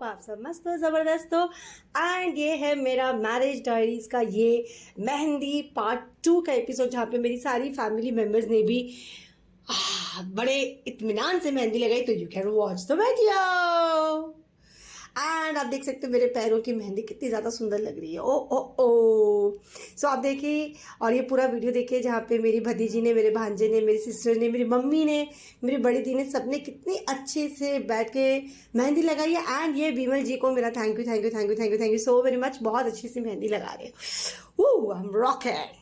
आप सब मस्त हो, ज़बरदस्त हो। एंड ये है मेरा मैरिज डायरीज का ये मेहंदी पार्ट 2 का एपिसोड, जहाँ पे मेरी सारी फैमिली मेम्बर्स ने भी बड़े इत्मीनान से मेहंदी लगाई। तो you can watch the video. And आप देख सकते हो मेरे पैरों की मेहंदी कितनी ज़्यादा सुंदर लग रही है। ओ ओ ओ सो आप देखिए और ये पूरा वीडियो देखिए, जहाँ पे मेरी भतीजी ने, मेरे भांजे ने, मेरी सिस्टर ने, मेरी मम्मी ने, मेरी बड़ी दी ने, सबने कितनी अच्छे से बैठ के मेहंदी लगाई है। एंड ये बीमल जी को मेरा thank you thank you thank you thank you thank you so very much. बहुत अच्छी सी मेहंदी लगा रहे हो। I am rocket.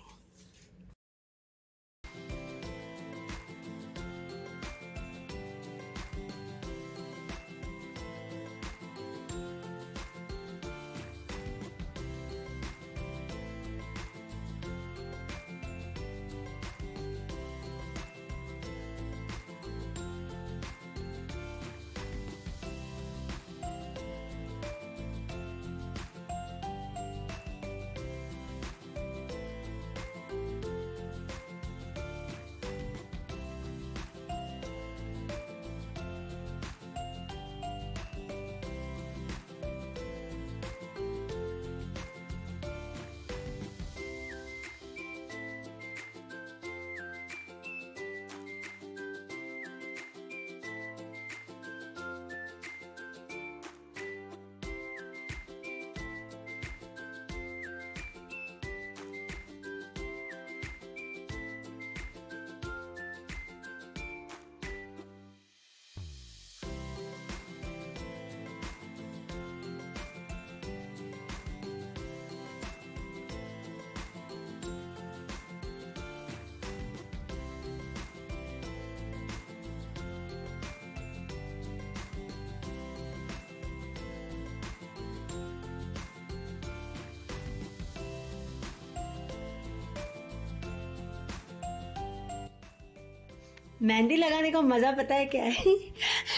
मेहंदी लगाने का मज़ा पता है क्या है?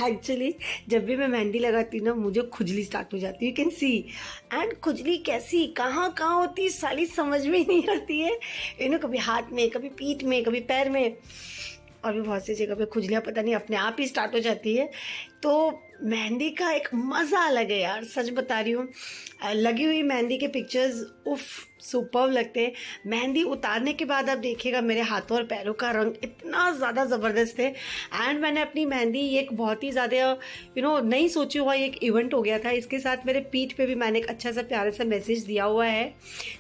एक्चुअली जब भी मैं मेहंदी लगाती हूँ ना, मुझे खुजली स्टार्ट हो जाती है। You can see. एंड खुजली कैसी कहाँ कहाँ होती है साली, समझ में ही नहीं आती है। कभी हाथ में, कभी पीठ में, कभी पैर में, और भी बहुत सी जगह पे खुजलियाँ पता नहीं अपने आप ही स्टार्ट हो जाती है। तो मेहंदी का एक मज़ा अलग है यार, सच बता रही हूँ। लगी हुई मेहंदी के पिक्चर्स उफ सुपर्ब लगते हैं। मेहंदी उतारने के बाद आप देखिएगा मेरे हाथों और पैरों का रंग इतना ज़्यादा ज़बरदस्त है। एंड मैंने अपनी मेहंदी एक बहुत ही ज़्यादा नहीं सोची हुआ एक इवेंट हो गया था। इसके साथ मेरे पीठ पे भी मैंने एक अच्छा सा प्यारा सा मैसेज दिया हुआ है,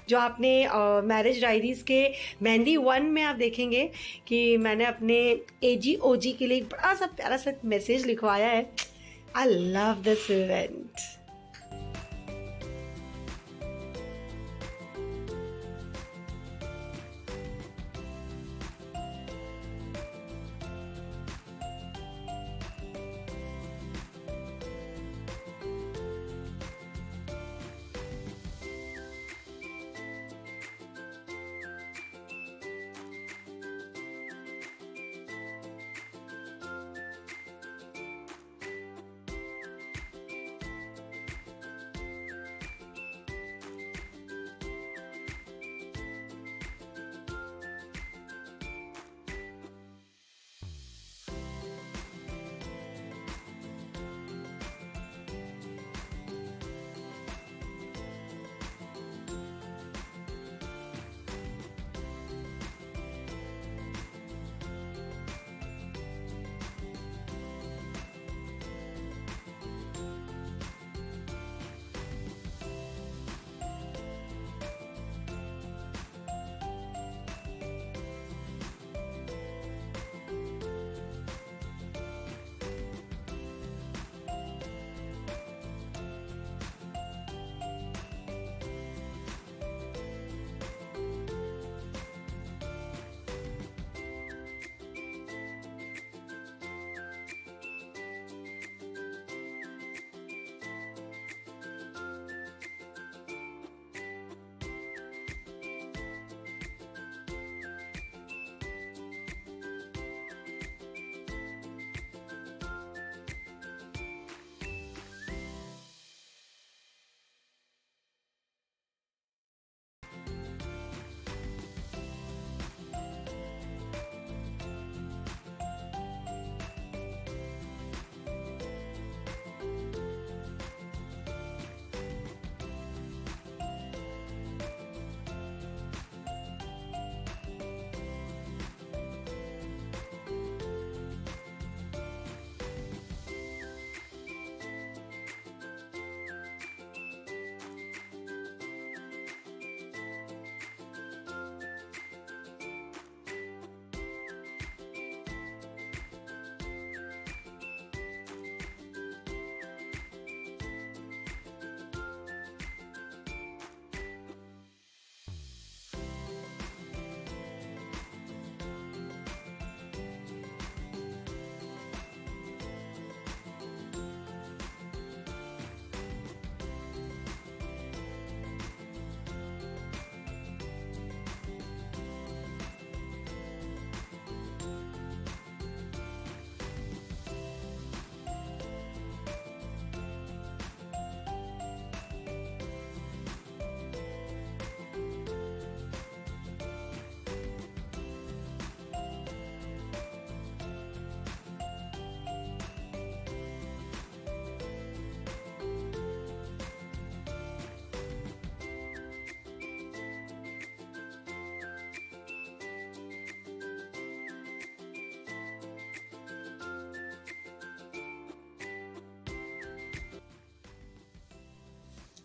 जो आपने मैरिज डायरीज़ के मेहंदी 1 में आप देखेंगे कि मैंने अपने AG OG के लिए एक बड़ा सा प्यारा सा मैसेज लिखवाया है। I love this event.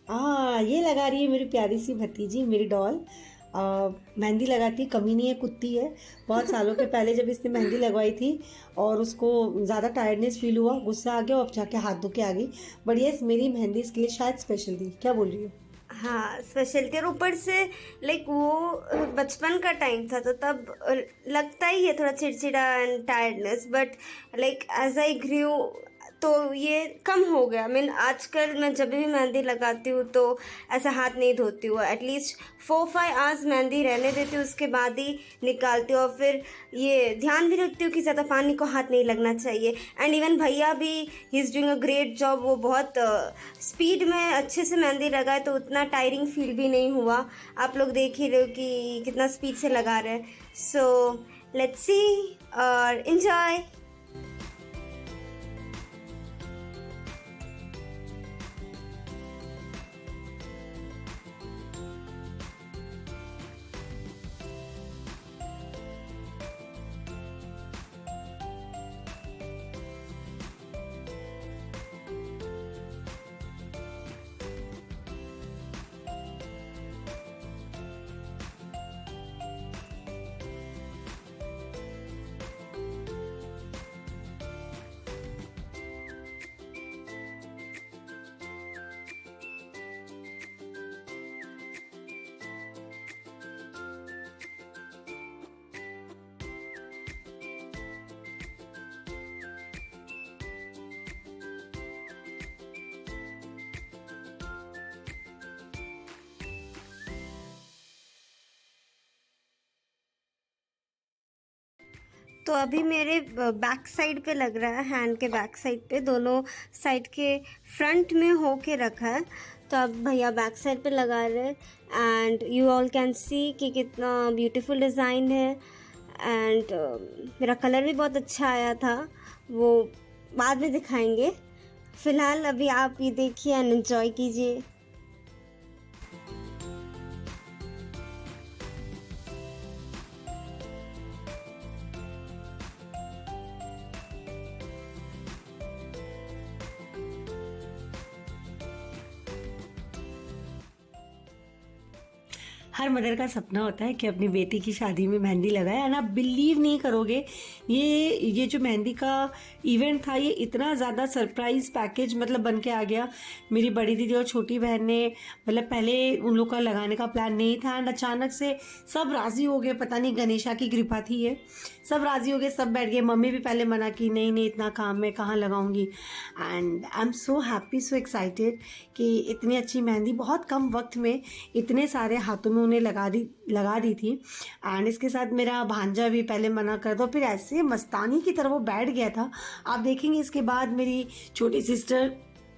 ये लगा रही है मेरी प्यारी सी भतीजी, मेरी डॉल। मेहंदी लगाती है, कमी नहीं है, कुत्ती है। बहुत सालों के पहले जब इसने मेहंदी लगवाई थी और उसको ज़्यादा टायर्डनेस फील हुआ, गुस्सा आ गया और अब जाके हाथ धो के आ गई। बट यस, मेरी मेहंदी इसके लिए शायद स्पेशल थी। क्या बोल रही हो? हाँ, स्पेशल थी और ऊपर से लाइक वो बचपन का टाइम था तो तब लगता ही है थोड़ा चिड़चिड़ा and tiredness, but like as I grew तो ये कम हो गया। आजकल मैं जब भी मेहंदी लगाती हूँ तो ऐसा हाथ नहीं धोती हूँ, एटलीस्ट 4-5 आवर्स मेहंदी रहने देती हूँ, उसके बाद ही निकालती हूँ। और फिर ये ध्यान भी रखती हूँ कि ज़्यादा पानी को हाथ नहीं लगना चाहिए। एंड इवन भैया भी, he is doing a great job. वो बहुत स्पीड में अच्छे से मेहंदी लगाए तो उतना टायरिंग फील भी नहीं हुआ। आप लोग देख ही रहे हो कि कितना स्पीड से लगा रहे हैं। सो लेट्स सी और इन्जॉय। तो अभी मेरे बैक साइड पे लग रहा है, हैंड के बैक साइड पे, दोनों साइड के फ्रंट में हो के रखा है। तो अब भैया बैक साइड पे लगा रहे हैं and you all can see कि कितना ब्यूटीफुल डिज़ाइन है। एंड मेरा कलर भी बहुत अच्छा आया था, वो बाद में दिखाएंगे। फ़िलहाल अभी आप ये देखिए एंड एंजॉय कीजिए। हर मदर का सपना होता है कि अपनी बेटी की शादी में मेहंदी लगाए। और आप बिलीव नहीं करोगे, ये जो मेहंदी का इवेंट था, ये इतना ज़्यादा सरप्राइज पैकेज मतलब बन के आ गया। मेरी बड़ी दीदी और छोटी बहन ने मतलब पहले उन लोग का लगाने का प्लान नहीं था एंड अचानक से सब राज़ी हो गए। पता नहीं गणेशा की कृपा थी ये, सब राज़ी हो गए, सब बैठ गए। मम्मी भी पहले मना की, नहीं नहीं इतना काम मैं कहाँ लगाऊंगी। And I am so happy, so excited कि इतनी अच्छी मेहंदी बहुत कम वक्त में इतने सारे हाथों में उन्हें लगा दी थी। एंड इसके साथ मेरा भांजा भी पहले मना कर दो, फिर ऐसे मस्तानी की तरह वो बैठ गया था। आप देखेंगे इसके बाद मेरी छोटी सिस्टर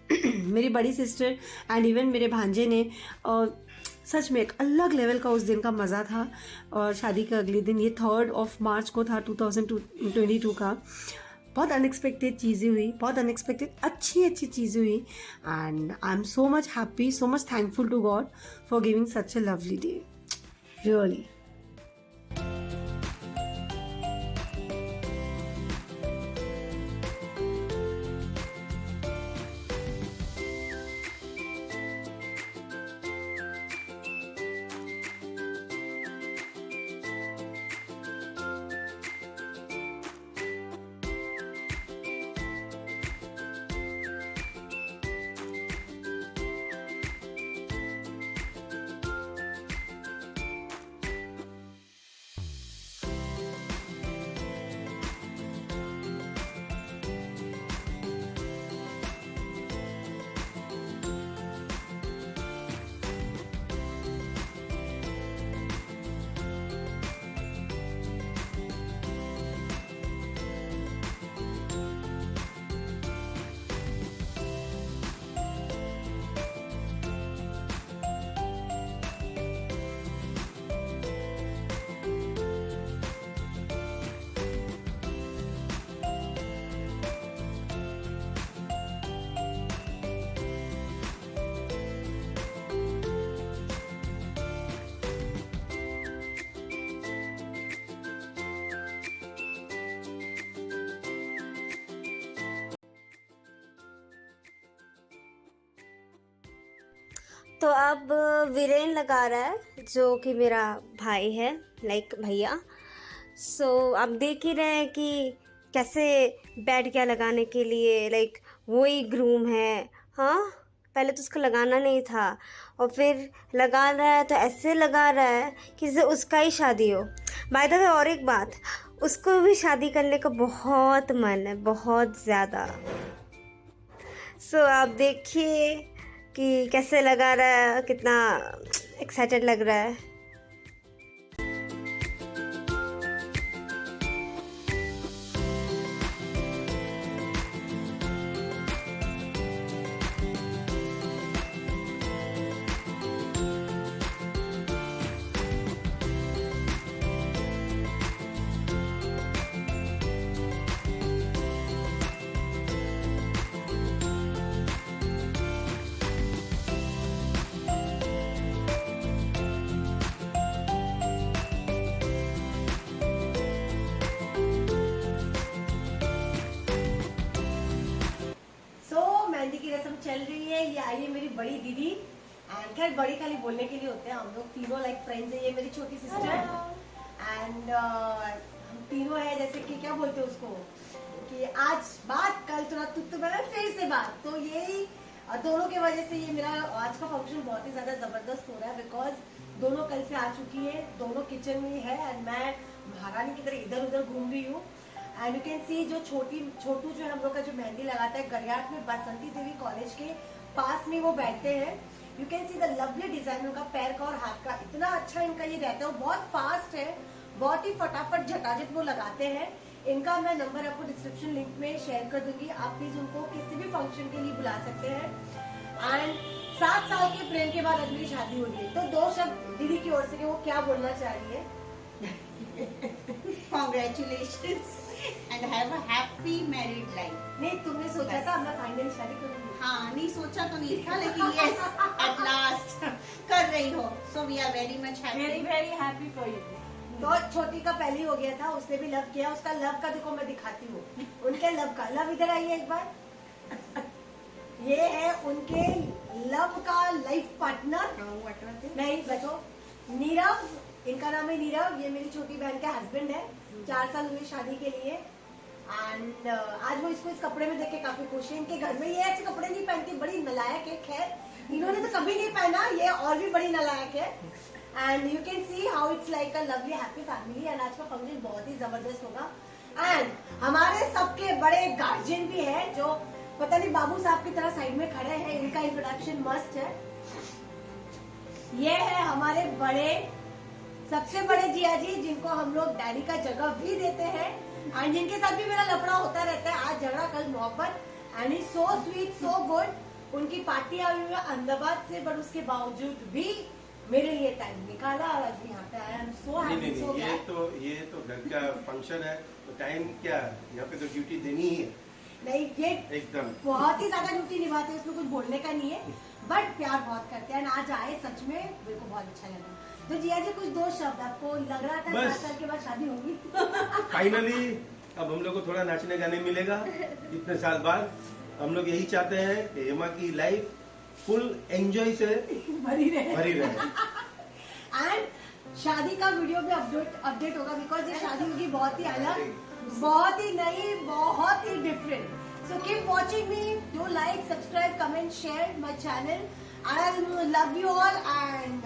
मेरी बड़ी सिस्टर एंड इवन मेरे भांजे ने, और सच में एक अलग लेवल का उस दिन का मज़ा था। और शादी के अगले दिन, ये 3 मार्च को था 2022 का, बहुत अनएक्सपेक्टेड चीज़ें हुई, बहुत अनएक्सपेक्टेड अच्छी चीज़ें हुई। And I am so much happy, so much thankful to God for giving such a lovely day, really. तो अब वीरेन लगा रहा है जो कि मेरा भाई है, लाइक भैया। सो आप देख ही रहे हैं कि कैसे बैठ गया लगाने के लिए, लाइक वही ग्रूम है। हाँ, पहले तो उसको लगाना नहीं था और फिर लगा रहा है तो ऐसे लगा रहा है कि जैसे उसका ही शादी हो। बाय द वे, और एक बात, उसको भी शादी करने का बहुत मन है, बहुत ज़्यादा। सो आप देखिए कि कैसे लगा रहा है, कितना एक्साइटेड लग रहा है। मेहंदी की रस्म चल रही है। ये आई है मेरी बड़ी दीदी, एंड खैर बड़ी खाली बोलने के लिए होते हैं, हम लोग तीनों लाइक फ्रेंड्स है। ये मेरी छोटी सिस्टर एंड हम तीनों है, जैसे कि क्या बोलते हैं उसको, कि आज बात कल थोड़ा तुत्तु बना फिर से बात। तो यही दोनों के वजह से ये मेरा आज का फंक्शन बहुत ही ज्यादा जबरदस्त हो रहा है, बिकॉज दोनों कल से आ चुकी है, दोनों किचन में है एंड मैं महारानी की तरह इधर उधर घूम रही हूँ। एंड यू कैन सी जो छोटू जो हम लोग का जो मेहंदी लगाता है गरियाट में बसंती देवी कॉलेज के पास में वो बैठते हैं। You can see the lovely design उनका पैर का और हाथ का इतना अच्छा इनका ये रहता है, वो बहुत फास्ट है, बहुत ही फटाफट झटाझट वो लगाते हैं। इनका मैं नंबर आपको डिस्क्रिप्शन लिंक में शेयर कर दूंगी, आप प्लीज उनको किसी भी फंक्शन के लिए बुला सकते हैं। एंड 7 साल के प्रेम के बाद अगली शादी हो रही है, तो 2 शब्द दीदी की ओर से कि वो क्या बोलना चाह रही है। Congratulations and have a happy married life. नहीं, तुमने सोचा था मैं फाइनल शादी करूंगी? हाँ, नहीं सोचा तो नहीं था, लेकिन yes, at last कर रही हो, so we are very much happy. very happy for you. तो छोटी का पहले ही हो गया था, उसने भी लव किया, उसका लव का देखो मैं दिखाती हूँ, उनके लव का लव इधर आइए एक बार। ये है उनके लव का लाइफ पार्टनर, नहीं बचो, नीरव, इनका नाम है नीरव, ये मेरी छोटी बहन का हस्बैंड है। 4 साल हुए शादी के लिए एंड आज वो इसको इस कपड़े में देख के काफी खुश है। इनके घर में ये ऐसे कपड़े नहीं पहनती, बड़ी नालायक है। खैर इन्होंने तो कभी नहीं पहना, ये और भी बड़ी नालायक है। And you can see how it's like a lovely happy family. And आज का फंक्शन बहुत ही जबरदस्त होगा। एंड हमारे सबके बड़े गार्जियन भी है, जो पता नहीं बाबू साहब की तरह साइड में खड़े हैं, इनका इंट्रोडक्शन मस्ट है। ये है हमारे बड़े, सबसे बड़े जिया जी, जिनको हम लोग डैडी का जगह भी देते हैं एंड जिनके साथ भी मेरा लफड़ा होता रहता है, आज झगड़ा कल मोहब्बत। And is so sweet so good. उनकी पार्टी आई हुई है अहमदाबाद से, बट उसके बावजूद भी मेरे लिए टाइम निकाला और आज भी यहाँ पे आया। आई am so happy, so glad. ये तो घर का फंक्शन है, तो टाइम क्या, यहाँ पे तो ड्यूटी देनी ही है। नहीं, ये एकदम बहुत ही ज्यादा ड्यूटी निभाते हैं, उसमें कुछ बोलने का नहीं है, बट प्यार बहुत करते हैं। आज आए, सच में मेरे को बहुत अच्छा लगा। तो जिया जी कुछ 2 शब्द, आपको लग रहा था 7 साल के बाद शादी होगी? फाइनली अब हम लोग को थोड़ा नाचने गाने मिलेगा इतने साल बाद। हम लोग यही चाहते हैं कि हेमा की लाइफ फुल एंजॉय से भरी रहे। रहे। एंड शादी का वीडियो भी अपडेट होगा, बिकॉज ये शादी होगी बहुत ही अलग, बहुत ही नई, बहुत ही different. So keep watching me, do like, subscribe, comment, share my channel. I love you all and